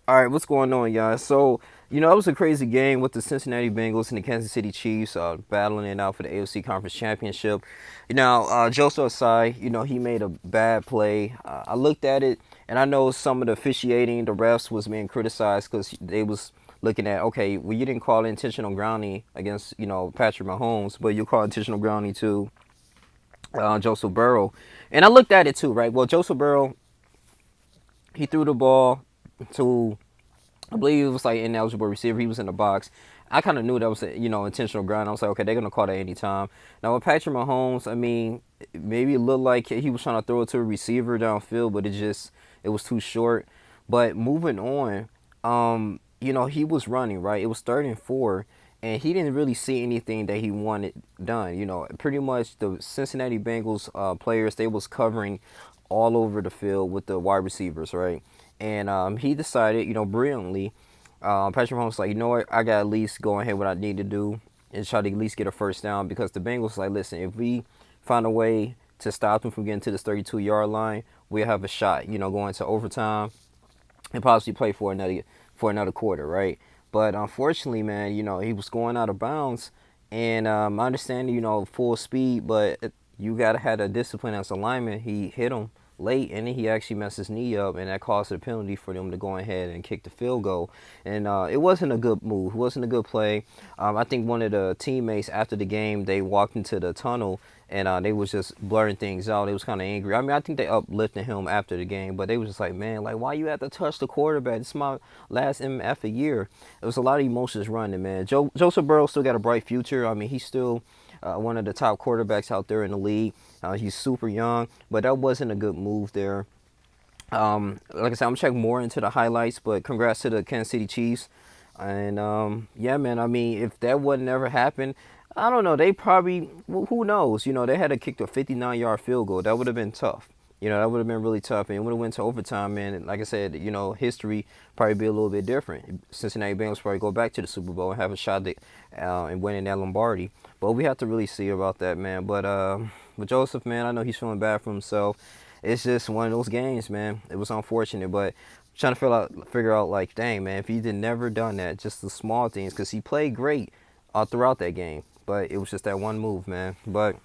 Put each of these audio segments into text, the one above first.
All right, what's going on, y'all? So, it was a crazy game with the Cincinnati Bengals and the Kansas City Chiefs battling it out for the AFC Conference Championship. Joseph Ossai, he made a bad play. I looked at it, and I know some of the officiating, the refs was being criticized because they was looking at, okay, well, you didn't call intentional grounding against, Patrick Mahomes, but you called intentional grounding to Joseph Burrow. And I looked at it too, right? Well, Joseph Burrow, he threw the ball to I believe it was like ineligible receiver. He was in the box. I kind of knew that was intentional ground. I was like, okay, they're gonna call that any time. Now with Patrick Mahomes, I mean, maybe it looked like he was trying to throw it to a receiver downfield, but it was too short. But moving on, he was running right. It was 3rd and 4, and he didn't really see anything that he wanted done. Pretty much the Cincinnati Bengals players, they was covering all over the field with the wide receivers, right? And he decided, brilliantly, Patrick Mahomes was like, you know what, I got to at least go ahead what I need to do and try to at least get a first down because the Bengals was like, listen, if we find a way to stop them from getting to this 32-yard line, we'll have a shot, going to overtime and possibly play for another quarter, right? But unfortunately, man, he was going out of bounds, and I understand, full speed, but you gotta have a discipline as a lineman. He hit him late, and then he actually messed his knee up, and that caused a penalty for them to go ahead and kick the field goal. And it wasn't a good move. It wasn't a good play. I think one of the teammates after the game, they walked into the tunnel and they was just blurring things out. They was kind of angry. I mean, I think they uplifted him after the game, but they was just like, man, like why you have to touch the quarterback? It's my last MF year. There was a lot of emotions running, man. Joseph Burrow still got a bright future. I mean, he's still one of the top quarterbacks out there in the league. He's super young, but that wasn't a good move there. Like I said, I'm checking more into the highlights, but congrats to the Kansas City Chiefs. And yeah, man, I mean, if that would never happen, I don't know. They probably, who knows? They had to kick a 59-yard field goal. That would have been tough. That would have been really tough, and it would have went to overtime. Man, and like I said, history probably be a little bit different. Cincinnati Bengals probably go back to the Super Bowl and have a shot at and winning that Lombardi. But we have to really see about that, man. But Joseph, man, I know he's feeling bad for himself. It's just one of those games, man. It was unfortunate, but trying to figure out, like, dang, man, if he had never done that, just the small things, because he played great throughout that game, but it was just that one move, man. But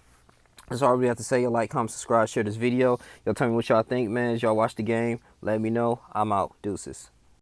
that's all we have to say. Like, comment, subscribe, share this video. Y'all tell me what y'all think, man. As y'all watch the game, let me know. I'm out. Deuces.